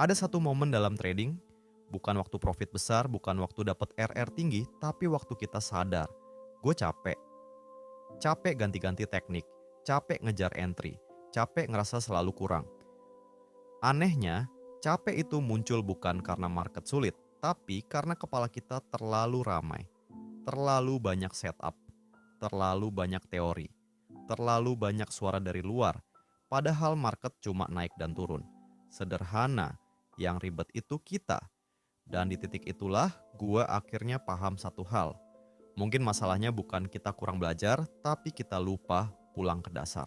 Ada satu momen dalam trading, bukan waktu profit besar, bukan waktu dapat RR tinggi, tapi waktu kita sadar, gue capek. Capek ganti-ganti teknik, capek ngejar entry, capek ngerasa selalu kurang. Anehnya, capek itu muncul bukan karena market sulit, tapi karena kepala kita terlalu ramai, terlalu banyak setup, terlalu banyak teori, terlalu banyak suara dari luar, padahal market cuma naik dan turun. Sederhana, yang ribet itu kita. Dan di titik itulah gue akhirnya paham satu hal. Mungkin masalahnya bukan kita kurang belajar, tapi kita lupa pulang ke dasar.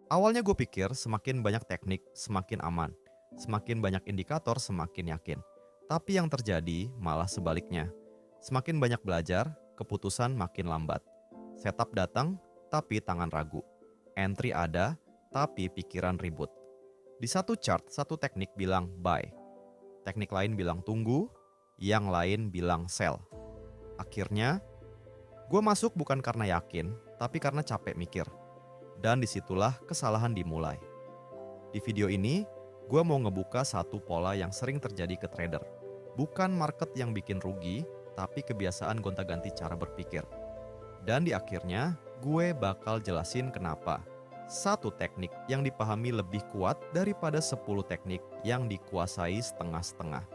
Awalnya gue pikir semakin banyak teknik, semakin aman. Semakin banyak indikator, semakin yakin. Tapi yang terjadi malah sebaliknya. Semakin banyak belajar, keputusan makin lambat. Setup datang, tapi tangan ragu. Entry ada, tapi pikiran ribut. Di satu chart, satu teknik bilang buy. Teknik lain bilang tunggu, yang lain bilang sell. Akhirnya, gue masuk bukan karena yakin, tapi karena capek mikir. Dan disitulah kesalahan dimulai. Di video ini, gue mau ngebuka satu pola yang sering terjadi ke trader. Bukan market yang bikin rugi, tapi kebiasaan gonta-ganti cara berpikir. Dan di akhirnya, gue bakal jelasin kenapa. Satu teknik yang dipahami lebih kuat daripada 10 teknik yang dikuasai setengah-setengah.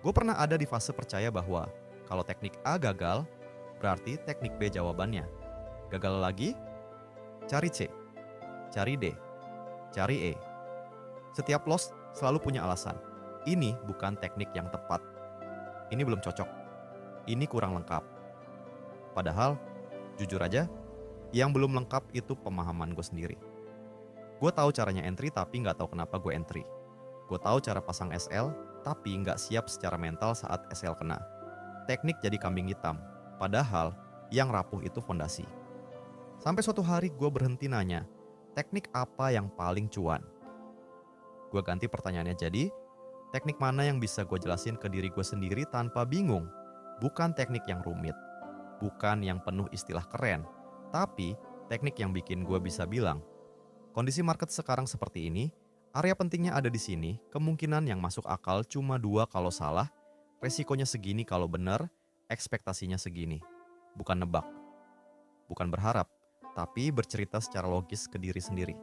Gue pernah ada di fase percaya bahwa kalau teknik A gagal, berarti teknik B jawabannya. Gagal lagi, cari C, cari D, cari E. Setiap loss selalu punya alasan. Ini bukan teknik yang tepat. Ini belum cocok. Ini kurang lengkap. Padahal, jujur aja, yang belum lengkap itu pemahaman gue sendiri. Gue tahu caranya entry tapi nggak tahu kenapa gue entry. Gue tahu cara pasang SL tapi nggak siap secara mental saat SL kena. Teknik jadi kambing hitam, padahal yang rapuh itu fondasi. Sampai suatu hari gue berhenti nanya, teknik apa yang paling cuan? Gue ganti pertanyaannya jadi, teknik mana yang bisa gue jelasin ke diri gue sendiri tanpa bingung? Bukan teknik yang rumit, bukan yang penuh istilah keren, tapi teknik yang bikin gue bisa bilang, kondisi market sekarang seperti ini, area pentingnya ada di sini, kemungkinan yang masuk akal cuma 2 kalau salah, resikonya segini kalau benar, ekspektasinya segini. Bukan nebak, bukan berharap, tapi bercerita secara logis ke diri sendiri.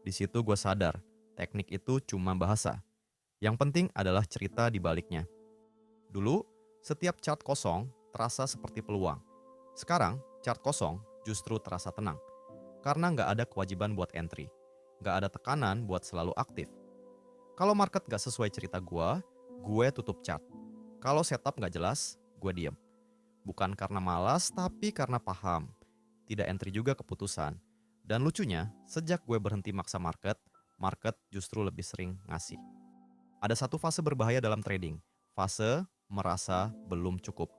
Di situ gue sadar, teknik itu cuma bahasa. Yang penting adalah cerita di baliknya. Dulu, setiap chart kosong terasa seperti peluang. Sekarang, chart kosong justru terasa tenang. Karena nggak ada kewajiban buat entry, nggak ada tekanan buat selalu aktif. Kalau market nggak sesuai cerita gue tutup chart. Kalau setup nggak jelas, gue diem. Bukan karena malas, tapi karena paham. Tidak entry juga keputusan. Dan lucunya, sejak gue berhenti maksa market, market justru lebih sering ngasih. Ada satu fase berbahaya dalam trading, fase merasa belum cukup.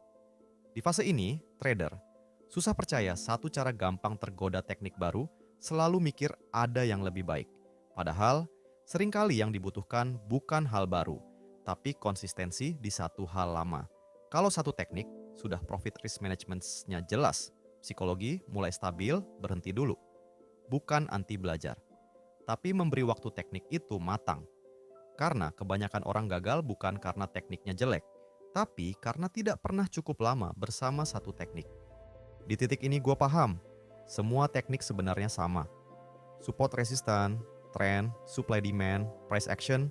Di fase ini, trader susah percaya satu cara gampang tergoda teknik baru, selalu mikir ada yang lebih baik. Padahal, seringkali yang dibutuhkan bukan hal baru, tapi konsistensi di satu hal lama. Kalau satu teknik sudah profit risk management-nya jelas, psikologi mulai stabil, berhenti dulu. Bukan anti belajar, tapi memberi waktu teknik itu matang. Karena kebanyakan orang gagal bukan karena tekniknya jelek, tapi karena tidak pernah cukup lama bersama satu teknik. Di titik ini gue paham, semua teknik sebenarnya sama. Support resistan, trend, supply demand, price action,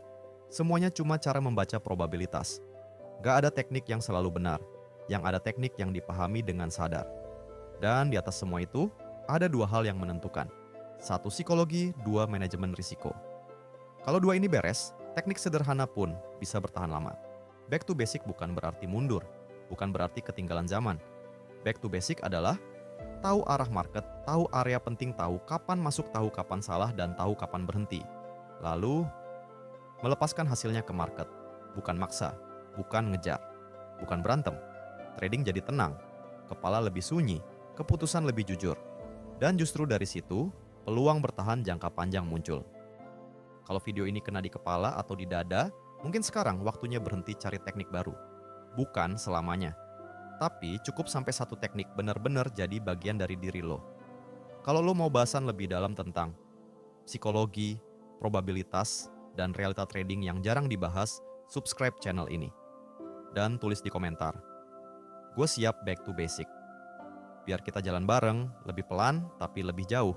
semuanya cuma cara membaca probabilitas. Gak ada teknik yang selalu benar, yang ada teknik yang dipahami dengan sadar. Dan di atas semua itu, ada 2 hal yang menentukan. 1 psikologi, 2 manajemen risiko. Kalau 2 ini beres, teknik sederhana pun bisa bertahan lama. Back to basic bukan berarti mundur, bukan berarti ketinggalan zaman. Back to basic adalah tahu arah market, tahu area penting, tahu kapan masuk, tahu kapan salah, dan tahu kapan berhenti. Lalu, melepaskan hasilnya ke market. Bukan maksa, bukan ngejar, bukan berantem. Trading jadi tenang, kepala lebih sunyi, keputusan lebih jujur. Dan justru dari situ, peluang bertahan jangka panjang muncul. Kalau video ini kena di kepala atau di dada, mungkin sekarang waktunya berhenti cari teknik baru. Bukan selamanya. Tapi cukup sampai satu teknik benar-benar jadi bagian dari diri lo. Kalau lo mau bahasan lebih dalam tentang psikologi, probabilitas, dan realita trading yang jarang dibahas, subscribe channel ini. Dan tulis di komentar, gue siap back to basic. Biar kita jalan bareng, lebih pelan tapi lebih jauh.